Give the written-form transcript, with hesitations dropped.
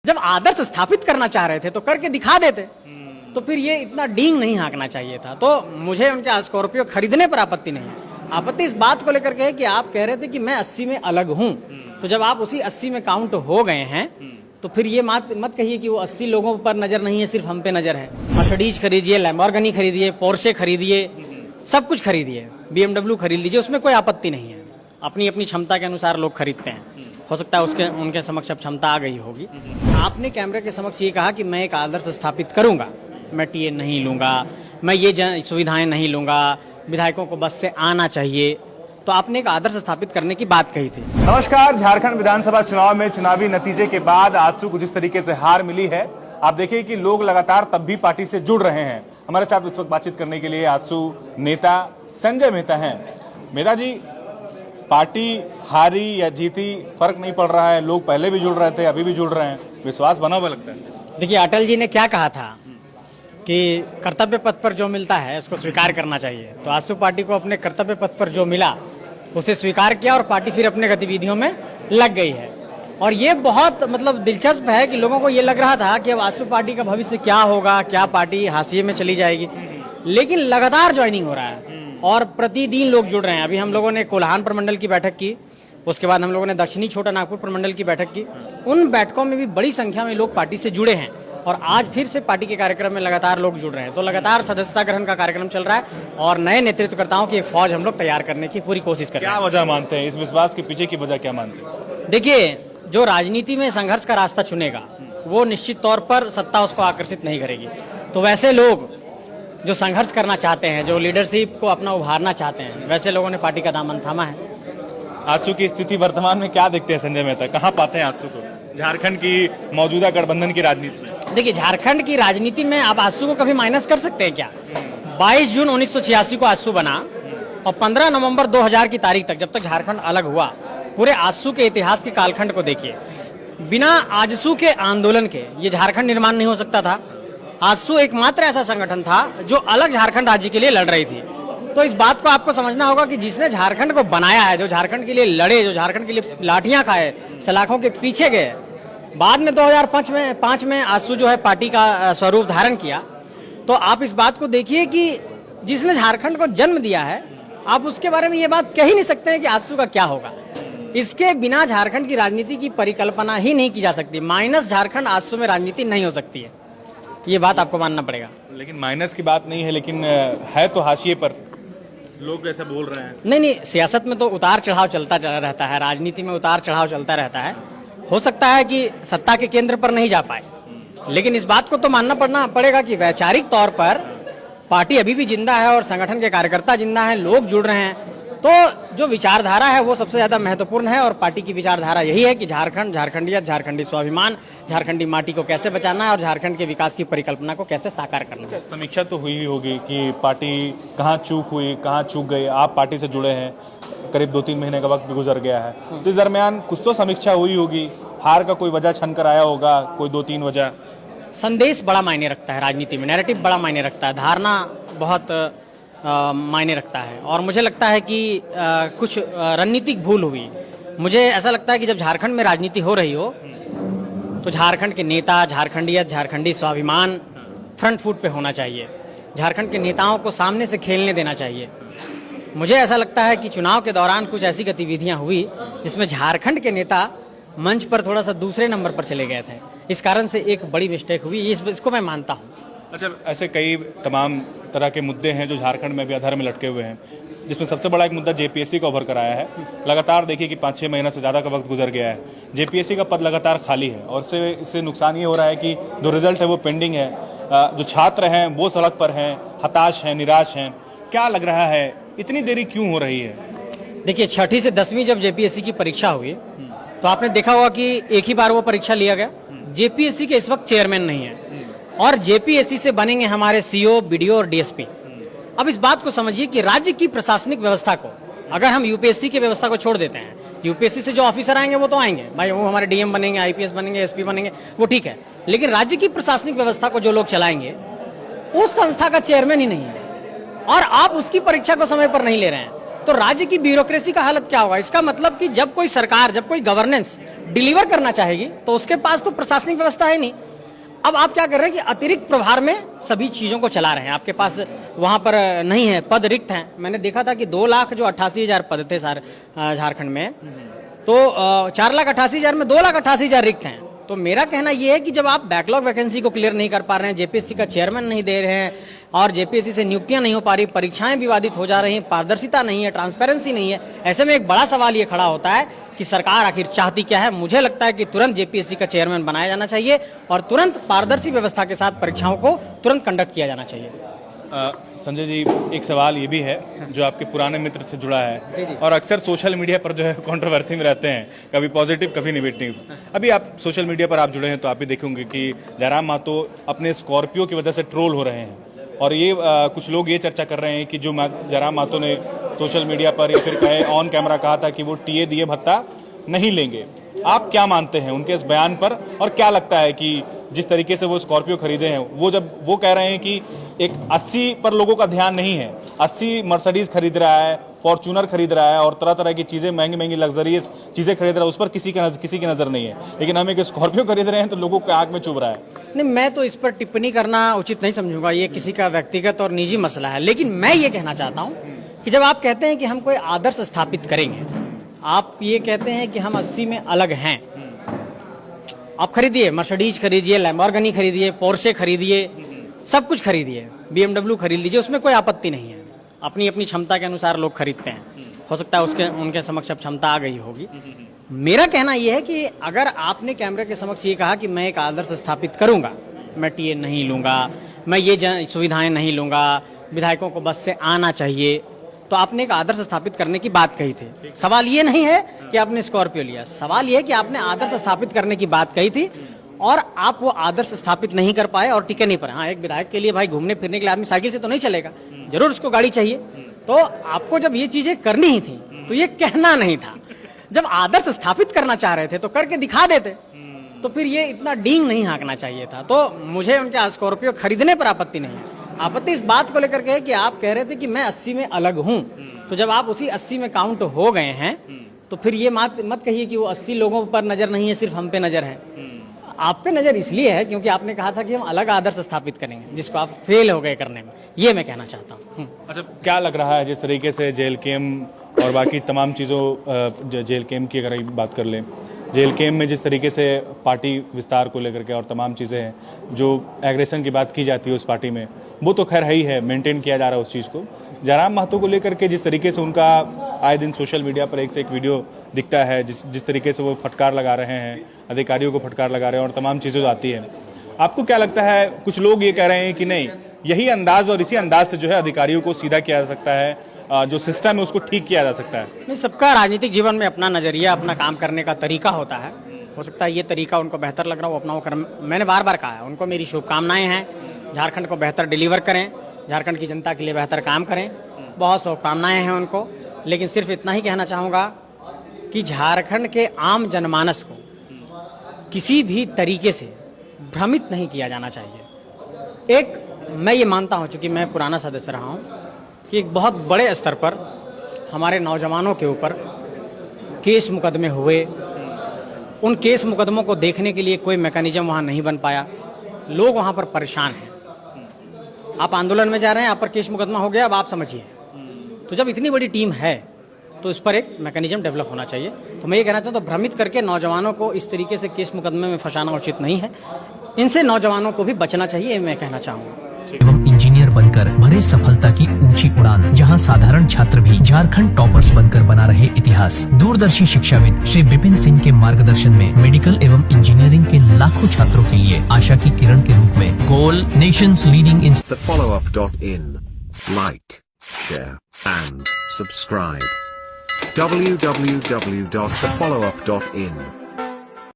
जब आदर्श स्थापित करना चाह रहे थे तो करके दिखा देते, तो फिर ये इतना डींग नहीं हाँकना चाहिए था। तो मुझे उनके स्कॉर्पियो खरीदने पर आपत्ति नहीं है। आपत्ति इस बात को लेकर के है कि आप कह रहे थे कि मैं 80 में अलग हूं, तो जब आप उसी 80 में काउंट हो गए हैं तो फिर ये मत कहिए कि वो 80 लोगों पर नजर नहीं है, सिर्फ हम पे नजर है। मर्सिडीज खरीदिए, लैम्बोर्गिनी खरीदिए, पोर्शे खरीदिए, सब कुछ खरीदिए, BMW खरीद लीजिए, उसमें कोई आपत्ति नहीं है। अपनी अपनी क्षमता के अनुसार लोग खरीदते हैं, हो सकता है उनके समक्ष अब क्षमता आ गई होगी। आपने कैमरे के समक्ष ये कहा कि मैं एक आदर्श स्थापित करूंगा, मैं टीए नहीं लूंगा, मैं ये सुविधाएं नहीं लूंगा, विधायकों को बस से आना चाहिए, तो आपने एक आदर्श स्थापित करने की बात कही थी। नमस्कार। झारखंड विधानसभा चुनाव में चुनावी नतीजे के बाद आजसू को जिस तरीके से हार मिली है, आप देखिए कि लोग लगातार तब भी पार्टी से जुड़ रहे हैं। हमारे साथ इस वक्त बातचीत करने के लिए आजसू नेता संजय मेहता हैं। मेहता जी, पार्टी हारी या जीती फर्क नहीं पड़ रहा है, लोग पहले भी जुड़ रहे थे, अभी भी जुड़ रहे हैं, विश्वास बना हुआ लगता है। देखिए, अटल जी ने क्या कहा था कि कर्तव्य पथ पर जो मिलता है उसको स्वीकार करना चाहिए। तो आजसू पार्टी को अपने कर्तव्य पथ पर जो मिला उसे स्वीकार किया और पार्टी फिर अपने गतिविधियों में लग गई है। और ये बहुत दिलचस्प है कि लोगों को ये लग रहा था कि अब आजसू पार्टी का भविष्य क्या होगा, क्या पार्टी हाशिए में चली जाएगी, लेकिन लगातार ज्वाइनिंग हो रहा है और प्रतिदिन लोग जुड़ रहे हैं। अभी हम लोगों ने कोल्हान प्रमंडल की बैठक की, उसके बाद हम लोगों ने दक्षिणी छोटा नागपुर प्रमंडल की बैठक की। उन बैठकों में भी बड़ी संख्या में लोग पार्टी से जुड़े हैं और आज फिर से पार्टी के कार्यक्रम में लगातार लोग जुड़ रहे हैं। तो लगातार सदस्यता ग्रहण का कार्यक्रम चल रहा है और नए नेतृत्वकर्ताओं की एक फौज हम लोग तैयार करने की पूरी कोशिश कर रहे हैं। क्या वजह मानते हैं, इस विश्वास के पीछे की वजह क्या मानते हैं? देखिए, जो राजनीति में संघर्ष का रास्ता चुनेगा वो निश्चित तौर पर सत्ता उसको आकर्षित नहीं करेगी। तो वैसे लोग जो संघर्ष करना चाहते हैं, जो लीडरशिप को अपना उभारना चाहते हैं, वैसे लोगों ने पार्टी का दामन थामा है। आजसू की स्थिति वर्तमान में क्या देखते हैं संजय मेहता, कहाँ पाते हैं आजसू को झारखंड की मौजूदा गठबंधन की राजनीति में? देखिए, झारखंड की राजनीति में आप आजसू को कभी माइनस कर सकते हैं क्या? 22 जून 1986 को आजसू बना और 15 नवंबर 2000 की तारीख तक, जब तक झारखंड अलग हुआ, पूरे आजसू के इतिहास के कालखंड को देखिए। बिना आजसू के आंदोलन के ये झारखंड निर्माण नहीं हो सकता था। आजसू एकमात्र ऐसा संगठन था जो अलग झारखंड राज्य के लिए लड़ रही थी। तो इस बात को आपको समझना होगा कि जिसने झारखंड को बनाया है, जो झारखंड के लिए लड़े, जो झारखंड के लिए लाठियां खाए, सलाखों के पीछे गए, बाद में 2005 में आजसू जो है पार्टी का स्वरूप धारण किया। तो आप इस बात को देखिए कि जिसने झारखंड को जन्म दिया है, आप उसके बारे में ये बात कह ही नहीं सकते हैं कि आजसू का क्या होगा। इसके बिना झारखंड की राजनीति की परिकल्पना ही नहीं की जा सकती। माइनस झारखंड आजसू में राजनीति नहीं हो सकती है, ये बात आपको मानना पड़ेगा। लेकिन माइनस की बात नहीं है, लेकिन है तो हाशिए पर, लोग ऐसे बोल रहे हैं। नहीं, सियासत में तो उतार चढ़ाव चलता रहता है, राजनीति में उतार चढ़ाव चलता रहता है। हो सकता है कि सत्ता के केंद्र पर नहीं जा पाए, लेकिन इस बात को तो मानना पड़ेगा कि वैचारिक तौर पर पार्टी अभी भी जिंदा है और संगठन के कार्यकर्ता जिंदा हैं, लोग जुड़ रहे हैं। तो जो विचारधारा है वो सबसे ज्यादा महत्वपूर्ण है और पार्टी की विचारधारा यही है कि झारखंड, झारखंडियत, झारखंडी स्वाभिमान, झारखंडी माटी को कैसे बचाना है और झारखंड के विकास की परिकल्पना को कैसे साकार करना है। समीक्षा तो हुई ही होगी कि पार्टी कहाँ चूक हुई, कहाँ चूक गई। आप पार्टी से जुड़े हैं, करीब 2-3 महीने का वक्त भी गुजर गया है, तो इस दरमियान कुछ तो समीक्षा हुई होगी। हार का कोई वजह छन कर आया होगा, कोई 2-3 वजह। संदेश बड़ा मायने रखता है राजनीति में, नैरेटिव बड़ा मायने रखता है, धारणा बहुत मायने रखता है। और मुझे लगता है कि कुछ रणनीतिक भूल हुई। मुझे ऐसा लगता है कि जब झारखंड में राजनीति हो रही हो तो झारखंड के नेता, झारखंडियत, झारखंडी स्वाभिमान फ्रंट फुट पे होना चाहिए। झारखंड के नेताओं को सामने से खेलने देना चाहिए। मुझे ऐसा लगता है कि चुनाव के दौरान कुछ ऐसी गतिविधियां हुई जिसमें झारखंड के नेता मंच पर थोड़ा सा दूसरे नंबर पर चले गए थे। इस कारण से एक बड़ी मिस्टेक हुई, इसको मैं मानता हूँ। अच्छा, ऐसे कई तमाम तरह के मुद्दे हैं जो झारखंड में भी अधर में लटके हुए हैं, जिसमें सबसे बड़ा एक मुद्दा जेपीएससी का उभर कर आया है। लगातार देखिए कि 5-6 महीना से ज़्यादा का वक्त गुजर गया है, जेपीएससी का पद लगातार खाली है और इससे नुकसान ये हो रहा है कि जो रिजल्ट है वो पेंडिंग है। जो छात्र हैं वो सड़क पर हैं, हताश हैं, निराश हैं। क्या लग रहा है, इतनी देरी क्यों हो रही है? देखिए, 6ठी से 10वीं जब जेपीएससी की परीक्षा हुई तो आपने देखा होगा कि एक ही बार वो परीक्षा लिया गया। जेपीएससी के इस वक्त चेयरमैन नहीं है और जेपीएससी से बनेंगे हमारे सीओ, बीडीओ और डीएसपी। अब इस बात को समझिए कि राज्य की प्रशासनिक व्यवस्था को अगर हम यूपीएससी की व्यवस्था को छोड़ देते हैं, यूपीएससी से जो ऑफिसर आएंगे वो तो आएंगे भाई, वो हमारे डीएम बनेंगे, आईपीएस बनेंगे, एसपी बनेंगे, वो ठीक है, लेकिन राज्य की प्रशासनिक व्यवस्था को जो लोग चलाएंगे उस संस्था का चेयरमैन ही नहीं है और आप उसकी परीक्षा को समय पर नहीं ले रहे हैं। तो राज्य की ब्यूरोक्रेसी का हालत क्या होगा? इसका मतलब कि जब कोई सरकार, जब कोई गवर्नेंस डिलीवर करना चाहेगी तो उसके पास तो प्रशासनिक व्यवस्था है नहीं। अब आप क्या कर रहे हैं कि अतिरिक्त प्रभार में सभी चीजों को चला रहे हैं, आपके पास वहां पर नहीं है, पद रिक्त हैं। मैंने देखा था कि 2,88,000 पद थे झारखंड में, तो 4,88,000 में 2,88,000 रिक्त हैं। तो मेरा कहना यह है कि जब आप बैकलॉग वैकेंसी को क्लियर नहीं कर पा रहे हैं, जेपीएससी का चेयरमैन नहीं दे रहे हैं और जेपीएससी से नियुक्तियां नहीं हो पा रही, परीक्षाएं विवादित हो जा रही हैं, पारदर्शिता नहीं है, ट्रांसपेरेंसी नहीं है, ऐसे में एक बड़ा सवाल ये खड़ा होता है कि सरकार आखिर चाहती क्या है। मुझे लगता है कि तुरंत जेपीएससी का चेयरमैन बनाया जाना चाहिए और तुरंत पारदर्शी व्यवस्था के साथ परीक्षाओं को तुरंत कंडक्ट किया जाना चाहिए। संजय जी, एक सवाल ये भी है जो आपके पुराने मित्र से जुड़ा है जी, जी। और अक्सर सोशल मीडिया पर जो है कंट्रोवर्सी में रहते हैं, कभी पॉजिटिव कभी नेगेटिव। अभी आप सोशल मीडिया पर आप जुड़े हैं तो आप भी देखेंगे कि जयराम महतो अपने स्कॉर्पियो की वजह से ट्रोल हो रहे हैं और ये कुछ लोग ये चर्चा कर रहे हैं कि जो जयराम महतो ने सोशल मीडिया पर या फिर कहे ऑन कैमरा कहा था कि वो टीए दिए भत्ता नहीं लेंगे, आप क्या मानते हैं उनके इस बयान पर? और क्या लगता है कि जिस तरीके से वो स्कॉर्पियो खरीदे हैं, वो जब वो कह रहे हैं कि एक 80 पर लोगों का ध्यान नहीं है, 80 मर्सिडीज खरीद रहा है, फॉर्च्यूनर खरीद रहा है और तरह तरह की चीजें, महंगी महंगी लग्जरियस चीजें खरीद रहा है, उस पर किसी की नजर नहीं है, लेकिन हम एक स्कॉर्पियो खरीद रहे हैं तो लोगों के आंख में चुभ रहा है। नहीं, मैं तो इस पर टिप्पणी करना उचित नहीं समझूंगा, ये किसी का व्यक्तिगत और निजी मसला है। लेकिन मैं ये कहना चाहता हूं कि जब आप कहते हैं कि हम कोई आदर्श स्थापित करेंगे, आप ये कहते हैं कि हम 80 में अलग हैं, आप खरीदिए, मर्सिडीज खरीदिए, लैम्बोर्गिनी खरीदिए, पोर्शे खरीदिए, सब कुछ खरीदिए, BMW खरीद लीजिए, उसमें कोई आपत्ति नहीं है। अपनी अपनी क्षमता के अनुसार लोग खरीदते हैं, हो सकता है उनके समक्ष अब क्षमता आ गई होगी। मेरा कहना यह है कि अगर आपने कैमरे के समक्ष ये कहा कि मैं एक आदर्श स्थापित करूंगा, मैं टीए नहीं लूंगा, मैं ये सुविधाएं नहीं लूंगा, विधायकों को बस से आना चाहिए, तो आपने एक आदर्श स्थापित करने की बात कही थी। सवाल ये नहीं है कि आपने स्कॉर्पियो लिया, सवाल ये है कि आपने आदर्श स्थापित करने की बात कही थी और आप वो आदर्श स्थापित नहीं कर पाए और टिके नहीं पाए। हाँ, एक विधायक के लिए भाई घूमने फिरने के लिए आदमी साइकिल से तो नहीं चलेगा, जरूर उसको गाड़ी चाहिए। तो आपको जब ये चीजें करनी ही थी तो ये कहना नहीं था। जब आदर्श स्थापित करना चाह रहे थे तो करके दिखा देते, तो फिर ये इतना डींग नहीं हाँकना चाहिए था। तो मुझे उनके स्कॉर्पियो खरीदने पर आपत्ति नहीं है, आपत्ति इस बात को लेकर के है कि आप कह रहे थे कि मैं 80 में अलग हूं, तो जब आप उसी 80 में काउंट हो गए हैं तो फिर ये मत कहिए कि वो 80 लोगों पर नजर नहीं है, सिर्फ हम पे नजर है। आप पे नजर इसलिए है क्योंकि आपने कहा था कि हम अलग आदर्श स्थापित करेंगे, जिसको आप फेल हो गए करने में, ये मैं कहना चाहता हूँ। अच्छा, क्या लग रहा है जिस तरीके से जेल केम और बाकी तमाम चीज़ों, जेल केम की अगर बात कर लें, जेल केम में जिस तरीके से पार्टी विस्तार को लेकर के और तमाम चीज़ें हैं, जो एग्रेशन की बात की जाती है उस पार्टी में, वो तो खैर है ही है, मेंटेन किया जा रहा है उस चीज़ को। जयराम महतो को लेकर के जिस तरीके से उनका आए दिन सोशल मीडिया पर एक से एक वीडियो दिखता है, जिस तरीके से वो फटकार लगा रहे हैं, अधिकारियों को फटकार लगा रहे हैं और तमाम चीज़ें जो आती है, आपको क्या लगता है? कुछ लोग ये कह रहे हैं कि नहीं, यही अंदाज और इसी अंदाज से जो है अधिकारियों को सीधा किया जा सकता है, जो सिस्टम है उसको ठीक किया जा सकता है। नहीं, सबका राजनीतिक जीवन में अपना नजरिया, अपना काम करने का तरीका होता है। हो सकता है ये तरीका उनको बेहतर लग रहा हो, अपना वो कर। मैंने बार बार कहा है, उनको मेरी शुभकामनाएं हैं, झारखंड को बेहतर डिलीवर करें, झारखंड की जनता के लिए बेहतर काम करें, बहुत शुभकामनाएं हैं उनको। लेकिन सिर्फ इतना ही कहना चाहूँगा कि झारखंड के आम जनमानस को किसी भी तरीके से भ्रमित नहीं किया जाना चाहिए। एक मैं ये मानता हूँ, चूँकि मैं पुराना सदस्य रहा हूँ, कि एक बहुत बड़े स्तर पर हमारे नौजवानों के ऊपर केस मुकदमे हुए, उन केस मुकदमों को देखने के लिए कोई मैकेनिज्म वहाँ नहीं बन पाया, लोग वहाँ पर परेशान हैं। आप आंदोलन में जा रहे हैं, आप पर केस मुकदमा हो गया, अब आप समझिए। तो जब इतनी बड़ी टीम है तो इस पर एक मैकेनिज्म डेवलप होना चाहिए। तो मैं ये कहना चाहता हूँ, भ्रमित करके नौजवानों को इस तरीके से केस मुकदमे में फंसाना उचित नहीं है, इनसे नौजवानों को भी बचना चाहिए, मैं कहना चाहूँगा। एवं इंजीनियर बनकर भरे सफलता की ऊंची उड़ान, जहां साधारण छात्र भी झारखंड टॉपर्स बनकर बना रहे इतिहास। दूरदर्शी शिक्षाविद श्री विपिन सिंह के मार्गदर्शन में मेडिकल एवं इंजीनियरिंग के लाखों छात्रों के लिए आशा की किरण के रूप में गोल nations leading in thefollowup.in. Like, share and subscribe. www.thefollowup.in